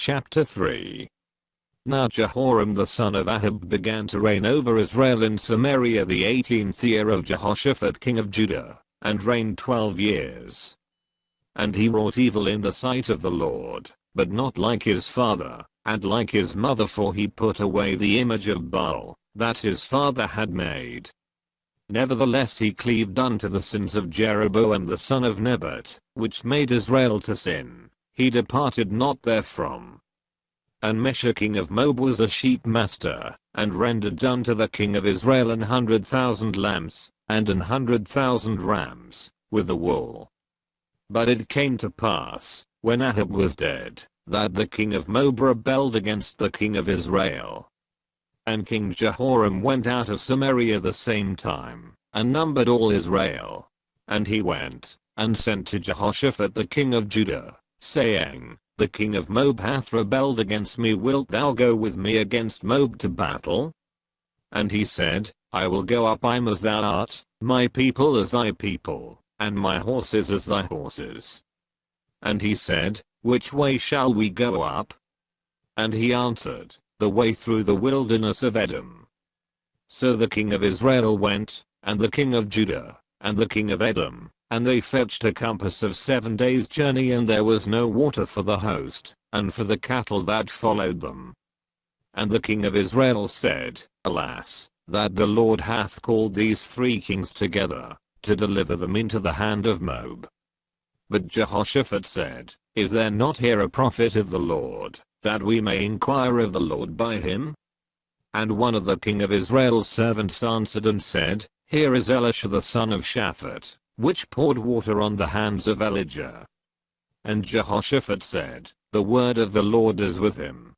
Chapter 3. Now Jehoram the son of Ahab began to reign over Israel in Samaria the 18th year of Jehoshaphat king of Judah, and reigned 12 years. And he wrought evil in the sight of the Lord, but not like his father, and like his mother, for he put away the image of Baal, that his father had made. Nevertheless he cleaved unto the sins of Jeroboam the son of Nebat, which made Israel to sin. He departed not therefrom. And Mesha king of Moab was a sheep master, and rendered unto the king of Israel 100,000 lambs, and 100,000 rams, with the wool. But it came to pass, when Ahab was dead, that the king of Moab rebelled against the king of Israel. And King Jehoram went out of Samaria the same time, and numbered all Israel. And he went, and sent to Jehoshaphat the king of Judah, saying, The king of Moab hath rebelled against me, wilt thou go with me against Moab to battle? And he said, I will go up, I'm as thou art, my people as thy people, and my horses as thy horses. And he said, Which way shall we go up? And he answered, The way through the wilderness of Edom. So the king of Israel went, and the king of Judah, and the king of Edom, and they fetched a compass of 7 days' journey, and there was no water for the host, and for the cattle that followed them. And the king of Israel said, Alas, that the Lord hath called these 3 kings together, to deliver them into the hand of Moab. But Jehoshaphat said, Is there not here a prophet of the Lord, that we may inquire of the Lord by him? And one of the king of Israel's servants answered and said, Here is Elisha the son of Shaphat, which poured water on the hands of Elijah. And Jehoshaphat said, The word of the Lord is with him.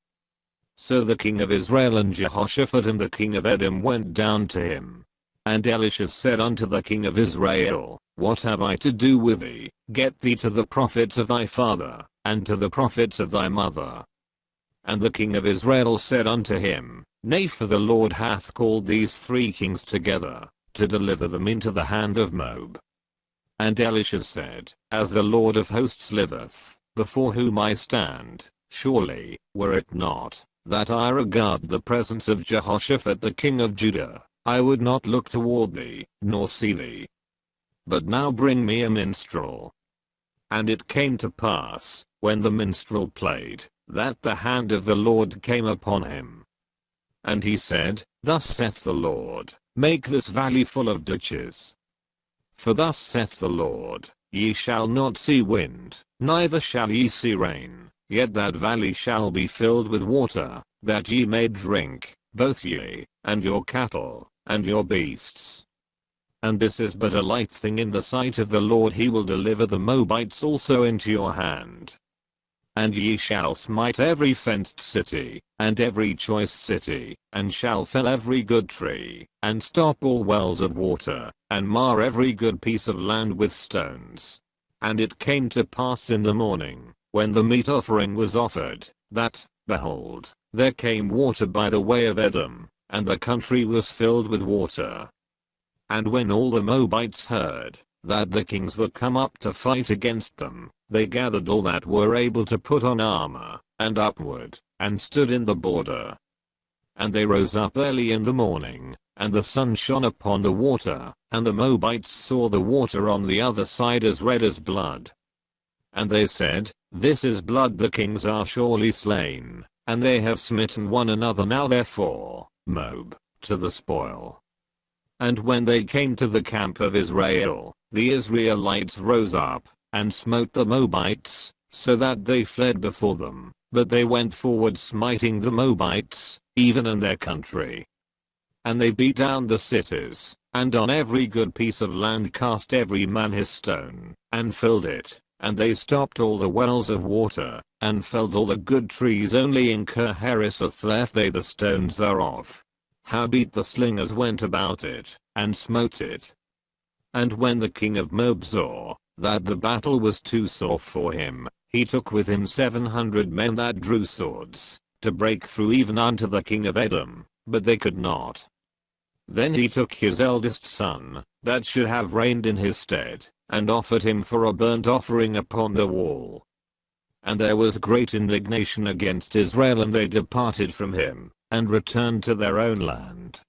So the king of Israel and Jehoshaphat and the king of Edom went down to him. And Elisha said unto the king of Israel, What have I to do with thee? Get thee to the prophets of thy father, and to the prophets of thy mother. And the king of Israel said unto him, Nay, for the Lord hath called these 3 kings together, to deliver them into the hand of Moab. And Elisha said, As the Lord of hosts liveth, before whom I stand, surely, were it not, that I regard the presence of Jehoshaphat the king of Judah, I would not look toward thee, nor see thee. But now bring me a minstrel. And it came to pass, when the minstrel played, that the hand of the Lord came upon him. And he said, Thus saith the Lord, Make this valley full of ditches. For thus saith the Lord, Ye shall not see wind, neither shall ye see rain, yet that valley shall be filled with water, that ye may drink, both ye, and your cattle, and your beasts. And this is but a light thing in the sight of the Lord. He will deliver the Moabites also into your hand. And ye shall smite every fenced city, and every choice city, and shall fell every good tree, and stop all wells of water, and mar every good piece of land with stones. And it came to pass in the morning, when the meat offering was offered, that, behold, there came water by the way of Edom, and the country was filled with water. And when all the Moabites heard that the kings were come up to fight against them, they gathered all that were able to put on armor, and upward, and stood in the border. And they rose up early in the morning, and the sun shone upon the water, and the Moabites saw the water on the other side as red as blood. And they said, This is blood, the kings are surely slain, and they have smitten one another. Now therefore, Moab, to the spoil. And when they came to the camp of Israel, the Israelites rose up, and smote the Moabites, so that they fled before them, but they went forward smiting the Moabites, even in their country. And they beat down the cities, and on every good piece of land cast every man his stone, and filled it, and they stopped all the wells of water, and felled all the good trees, only in Kirhareseth left they the stones thereof. Howbeit the slingers went about it, and smote it. And when the king of Moab saw that the battle was too sore for him, he took with him 700 men that drew swords, to break through even unto the king of Edom, but they could not. Then he took his eldest son, that should have reigned in his stead, and offered him for a burnt offering upon the wall. And there was great indignation against Israel, and they departed from him, and returned to their own land.